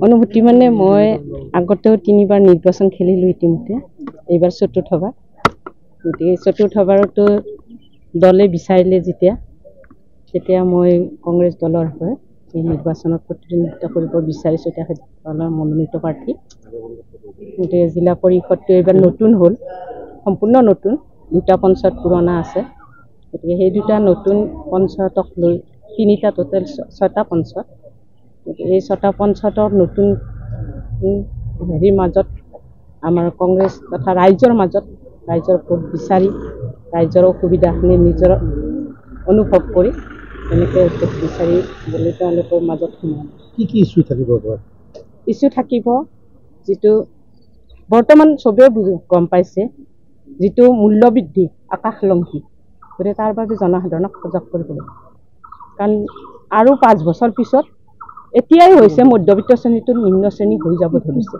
অনুভূতি মানে মই আগতেও 3বাৰ নিৰ্বাচন খেলিলোঁ ইতিমধ্যে এইবাৰ চতুৰ্থবাৰ গতিকে চতুৰ্থবাৰতো দলে বিচাৰিলে যেতিয়া মই কংগ্ৰেছ দলৰ হৈ এই নিৰ্বাচনত প্ৰতিদ্বন্দ্বিতা কৰিব বিচাৰিছোঁ তেখেত দলৰ মনোনীত প্ৰাৰ্থী গতিকে জিলা পৰিষদটো এইবাৰ নতুন হ'ল সম্পূৰ্ণ নতুন দুটা পঞ্চায়ত পুৰণা আছে গতিকে সেই দুটা নতুন পঞ্চায়তক লৈ তিনিটা টোটেল 6টা পঞ্চায়ত এই 6টা পঞ্চায়তৰ নতুন হেৰিৰ মাজত আমাৰ কংগ্ৰেছ তথা ৰাইজৰ মাজত ৰাইজৰ ভোট বিচাৰি ৰাইজৰ অসুবিধাখিনি নিজৰ অনুভৱ কৰি এনেকৈ ভোট বিচাৰি বুলি তেওঁলোকৰ মাজত সোমাম কি ইছ্যু থাকিব ইছ্যু থাকিব যিটো বৰ্তমান চবেই গম পাইছে যিটো মূল্যবৃদ্ধি আকাশলংঘী গতিকে তাৰ বাবে জনসাধাৰণক সজাগ কৰিব লাগিব কাৰণ আৰু 5 বছৰ পিছত এতিয়াই হৈছে মধ্যবিত্ত শ্ৰেণীটোৰ নিম্ন শ্ৰেণী হৈ যাব ধৰিছে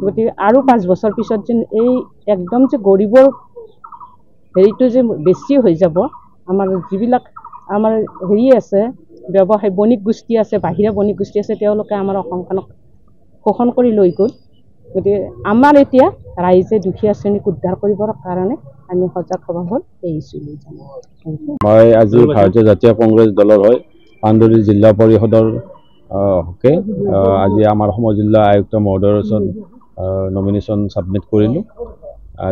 গতিকে আৰু 5 বছৰ পিছত যেন এই একদম যে গৰীবৰ হেৰিটো যে বেছি হৈ যাব আমাৰ যিবিলাক আমাৰ হেৰি আছে ব্যৱসায় বণিক গোষ্ঠী আছে বাহিৰা বণিক গোষ্ঠী আছে তেওঁলোকে আমাৰ অসমখনক শোষণ কৰি লৈ গ'ল গতিকে আমাৰ এতিয়া ৰাইজে দুখীয়া শ্ৰেণীক উদ্ধাৰ কৰিবৰ কাৰণে আমি সজাগ হ'ব হ'ল এই ইছ্যু লৈ যাম মই আজি ভাৰতীয় জাতীয় কংগ্ৰেছ দলৰ হৈ পাণ্ডুৰী জিলা পৰিষদৰ হকে আজি আমাৰ অসম জিলা আয়ুক্ত মহোদয়ৰ ওচৰত নমিনেশ্যন ছাবমিট কৰিলোঁ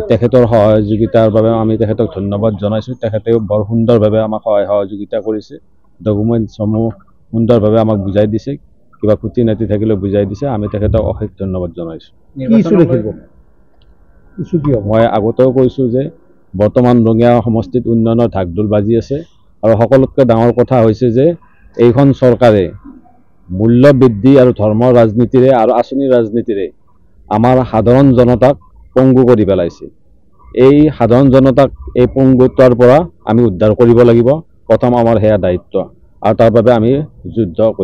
তেখেতৰ সহযোগিতাৰ বাবে আমি তেখেতক ধন্যবাদ জনাইছোঁ তেখেতেও বৰ সুন্দৰভাৱে আমাক সহযোগিতা কৰিছে ডকুমেণ্টছসমূহ সুন্দৰভাৱে আমাক বুজাই দিছে কিবা খুঁটি নাটি থাকিলেও বুজাই দিছে আমি তেখেতক অশেষ ধন্যবাদ জনাইছোঁ মই আগতেও কৈছোঁ যে বৰ্তমান ৰঙিয়া সমষ্টিত উন্নয়নৰ ঢাকঢোল বাজি আছে আৰু সকলোতকৈ ডাঙৰ কথা হৈছে যে এইখন চৰকাৰে মূল্য বৃদ্ধি আৰু ধৰ্মৰ ৰাজনীতিৰে আৰু আঁচনিৰ ৰাজনীতিৰে আমাৰ সাধাৰণ জনতাক পংগু কৰি পেলাইছে এই সাধাৰণ জনতাক এই পংগুতাৰ পৰা আমি উদ্ধাৰ কৰিব লাগিব প্ৰথম আমাৰ সেয়া দায়িত্ব আৰু তাৰ বাবে আমি যুদ্ধ কৰিম